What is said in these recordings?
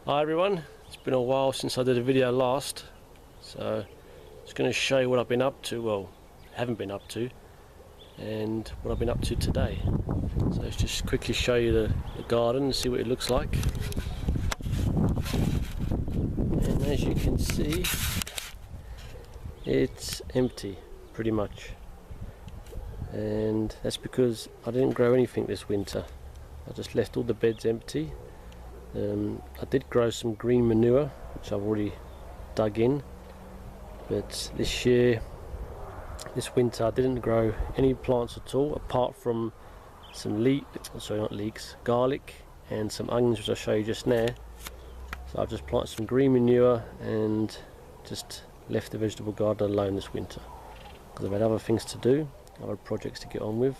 Hi everyone, it's been a while since I did a video last, so I'm just going to show you what I've been up to, well, haven't been up to, and what I've been up to today. So let's just quickly show you the garden and see what it looks like. And as you can see, it's empty pretty much, and that's because I didn't grow anything this winter. I just left all the beds empty. I did grow some green manure, which I've already dug in, but this winter I didn't grow any plants at all, apart from some garlic and some onions, which I'll show you just now. So I've just planted some green manure and just left the vegetable garden alone this winter, because I've had other things to do, other projects to get on with.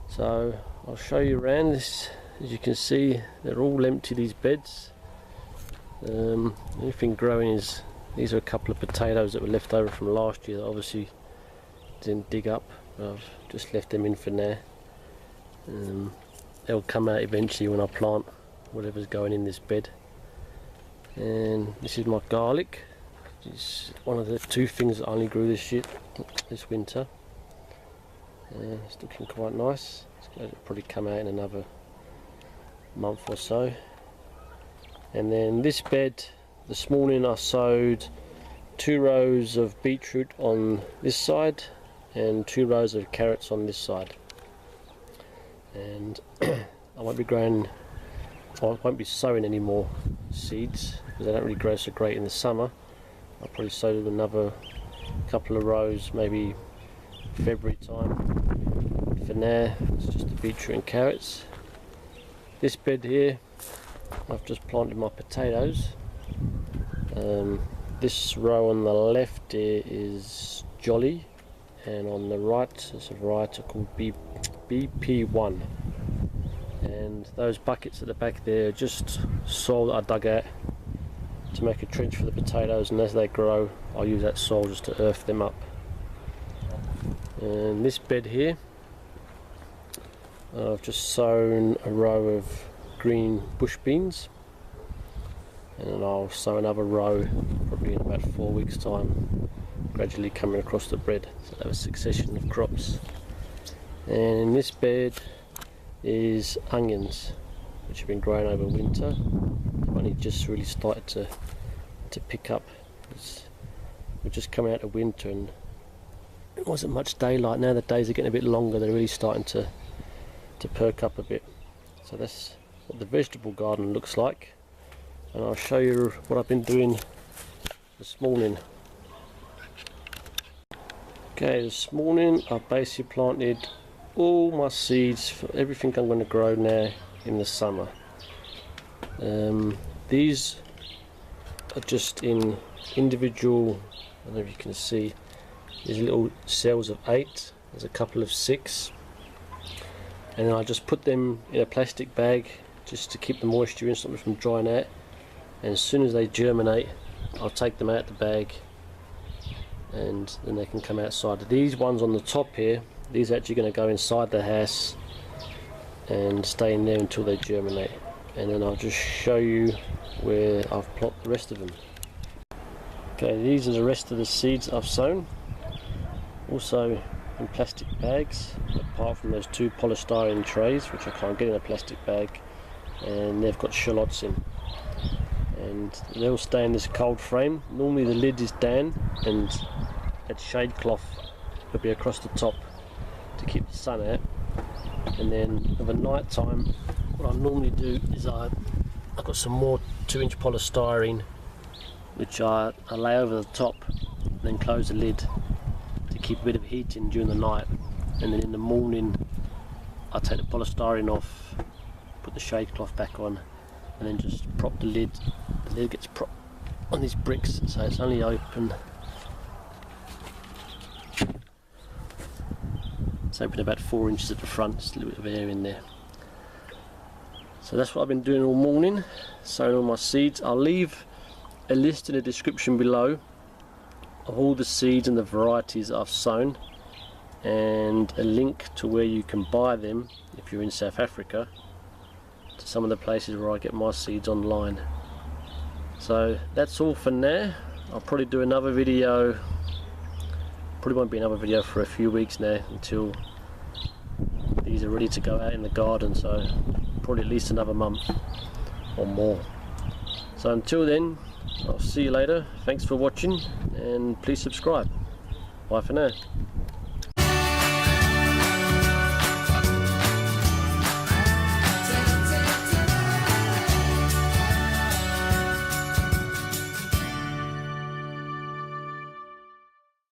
So I'll show you around this. As you can see, they're all empty, these beds. The only thing growing is, these are a couple of potatoes that were left over from last year that obviously didn't dig up. I've just left them in for now. They'll come out eventually when I plant whatever's going in this bed. And this is my garlic. It's one of the two things that I only grew this winter. It's looking quite nice. It'll probably come out in another month or so. And then this bed, this morning I sowed 2 rows of beetroot on this side and 2 rows of carrots on this side. And I won't be sowing any more seeds because they don't really grow so great in the summer. I'll probably sow another couple of rows maybe February time. For now it's just the beetroot and carrots. This bed here, I've just planted my potatoes. This row on the left here is v.Joly, and on the right is a variety called BP1. And those buckets at the back there are just soil that I dug out to make a trench for the potatoes, and as they grow I'll use that soil just to earth them up. And this bed here, I've just sown a row of green bush beans, and I'll sow another row probably in about 4 weeks time, gradually coming across the bed. So that was a succession of crops. And in this bed is onions, which have been growing over winter. They've only just really started to pick up. We're just coming out of winter and it wasn't much daylight. Now the days are getting a bit longer, they're really starting to perk up a bit. So that's what the vegetable garden looks like, and I'll show you what I've been doing this morning. Okay, this morning I basically planted all my seeds for everything I'm going to grow now in the summer. These are just in individual, I don't know if you can see, these little cells of 8, there's a couple of 6. And then I just put them in a plastic bag just to keep the moisture in, stop them from drying out. And as soon as they germinate, I'll take them out the bag and then they can come outside. These ones on the top here, these are actually going to go inside the house and stay in there until they germinate. And then I'll just show you where I've plopped the rest of them. Okay, these are the rest of the seeds I've sown. Also in plastic bags, apart from those 2 polystyrene trays which I can't get in a plastic bag, and they've got shallots in, and they'll stay in this cold frame. Normally the lid is down and that shade cloth will be across the top to keep the sun out. And then over night time, what I normally do is I've got some more 2-inch polystyrene which I lay over the top and then close the lid to keep a bit of heat in during the night. And then in the morning I take the polystyrene off, put the shade cloth back on, and then just prop the lid. The lid gets propped on these bricks, so it's only open. It's open about 4 inches at the front, just a little bit of air in there. So that's what I've been doing all morning, sowing all my seeds. I'll leave a list in the description below of all the seeds and the varieties that I've sown, and a link to where you can buy them if you're in South Africa, to some of the places where I get my seeds online. So that's all for now. I'll probably do another video, probably won't be another video for a few weeks now until these are ready to go out in the garden, so probably at least another month or more. So until then, I'll see you later. Thanks for watching and please subscribe. Bye for now.